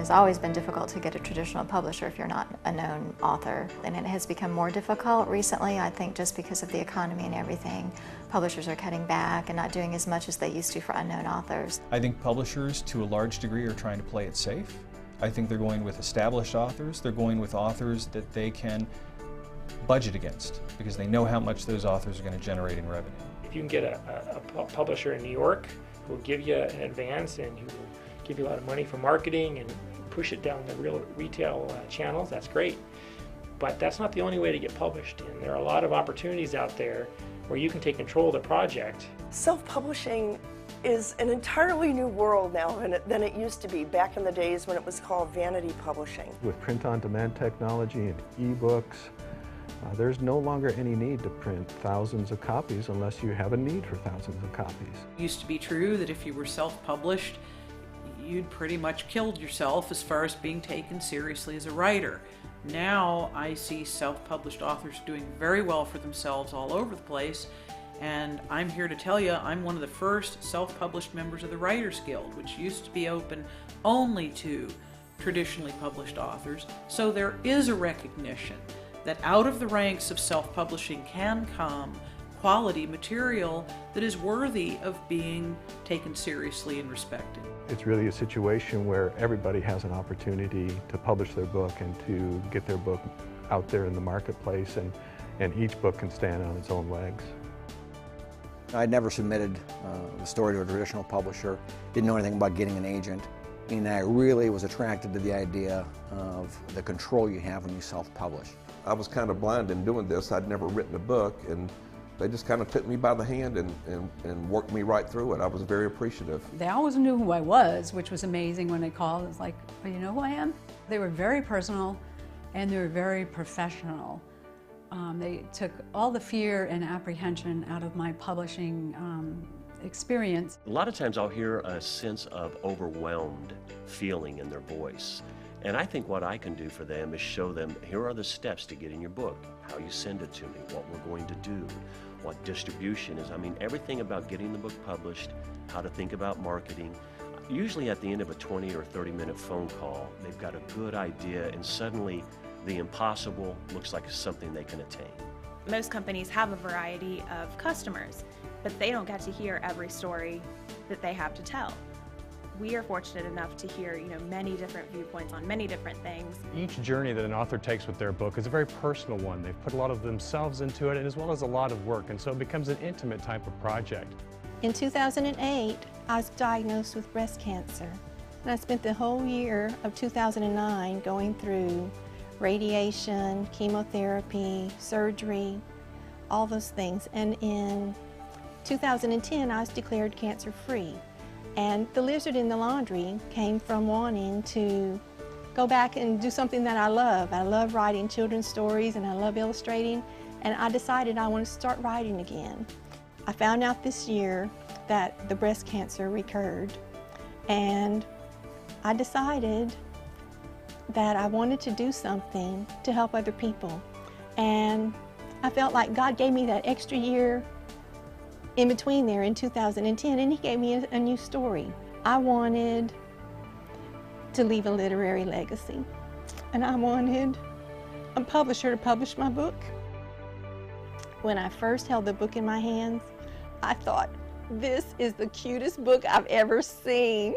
has always been difficult to get a traditional publisher if you're not a known author. And it has become more difficult recently, I think, just because of the economy and everything. Publishers are cutting back and not doing as much as they used to for unknown authors. I think publishers, to a large degree, are trying to play it safe. I think they're going with established authors. They're going with authors that they can budget against because they know how much those authors are going to generate in revenue. If you can get a publisher in New York who will give you an advance and who will give you a lot of money for marketing and push it down the real retail channels, that's great. But that's not the only way to get published, and there are a lot of opportunities out there where you can take control of the project. Self-publishing is an entirely new world now than it used to be back in the days when it was called vanity publishing. With print-on-demand technology and e-books, there's no longer any need to print thousands of copies unless you have a need for thousands of copies. It used to be true that if you were self-published, you'd pretty much killed yourself as far as being taken seriously as a writer. Now I see self-published authors doing very well for themselves all over the place, and I'm here to tell you I'm one of the first self-published members of the Writers Guild, which used to be open only to traditionally published authors. So there is a recognition that out of the ranks of self-publishing can come quality material that is worthy of being taken seriously and respected. It's really a situation where everybody has an opportunity to publish their book and to get their book out there in the marketplace, and each book can stand on its own legs. I'd never submitted the story to a traditional publisher, didn't know anything about getting an agent, and I really was attracted to the idea of the control you have when you self-publish. I was kind of blind in doing this. I'd never written a book, and they just kind of took me by the hand and worked me right through it. I was very appreciative. They always knew who I was, which was amazing when they called. It was like, oh, you know who I am? They were very personal and they were very professional. They took all the fear and apprehension out of my publishing experience. A lot of times I'll hear a sense of overwhelmed feeling in their voice. And I think what I can do for them is show them, here are the steps to getting your book, how you send it to me, what we're going to do, what distribution is. I mean, everything about getting the book published, how to think about marketing. Usually at the end of a 20 or 30-minute phone call, they've got a good idea, and suddenly the impossible looks like something they can attain. Most companies have a variety of customers, but they don't get to hear every story that they have to tell. We are fortunate enough to hear, many different viewpoints on many different things. Each journey that an author takes with their book is a very personal one. They've put a lot of themselves into it, and as well as a lot of work, and so it becomes an intimate type of project. In 2008, I was diagnosed with breast cancer, and I spent the whole year of 2009 going through radiation, chemotherapy, surgery, all those things. And in 2010, I was declared cancer-free. And The Lizard in the Laundry came from wanting to go back and do something that I love. I love writing children's stories and I love illustrating, and I decided I want to start writing again. I found out this year that the breast cancer recurred, and I decided that I wanted to do something to help other people. And I felt like God gave me that extra year in between there in 2010, and He gave me a new story. I wanted to leave a literary legacy, and I wanted a publisher to publish my book. When I first held the book in my hands, I thought, this is the cutest book I've ever seen.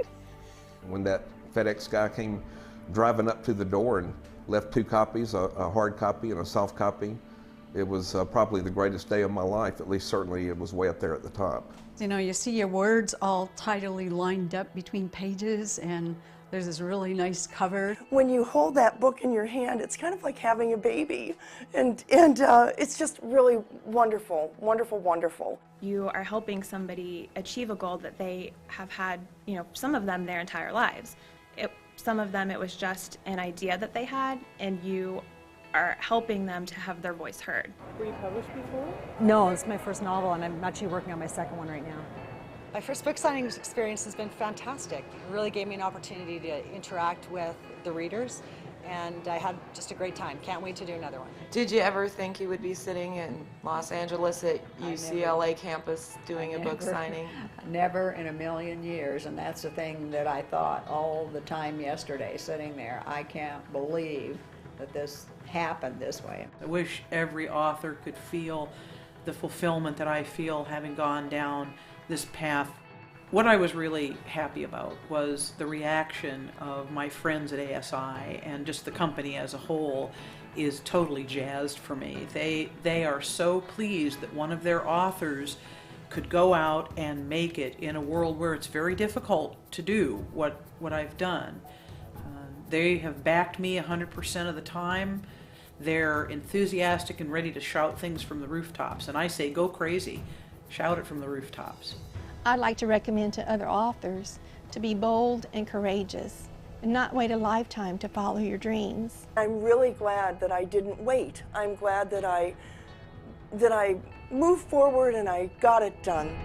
When that FedEx guy came driving up to the door and left 2 copies, a hard copy and a soft copy, it was probably the greatest day of my life. At least certainly it was way up there at the top. You see your words all tidily lined up between pages, and there's this really nice cover. When you hold that book in your hand, it's kind of like having a baby, and it's just really wonderful, wonderful, wonderful. You are helping somebody achieve a goal that they have had, some of them their entire lives. Some of them it was just an idea that they had, and you are helping them to have their voice heard. Were you published before? No, it's my first novel, and I'm actually working on my second one right now. My first book signing experience has been fantastic. It really gave me an opportunity to interact with the readers and I had just a great time. Can't wait to do another one. Did you ever think you would be sitting in Los Angeles at UCLA campus doing a book signing? Never in a million years, and that's the thing that I thought all the time yesterday, sitting there. I can't believe that this happened this way. I wish every author could feel the fulfillment that I feel having gone down this path. What I was really happy about was the reaction of my friends at ASI, and just the company as a whole is totally jazzed for me. They are so pleased that one of their authors could go out and make it in a world where it's very difficult to do what I've done. They have backed me 100% of the time. They're enthusiastic and ready to shout things from the rooftops, and I say go crazy, shout it from the rooftops. I'd like to recommend to other authors to be bold and courageous and not wait a lifetime to follow your dreams. I'm really glad that I didn't wait. I'm glad that I moved forward and I got it done.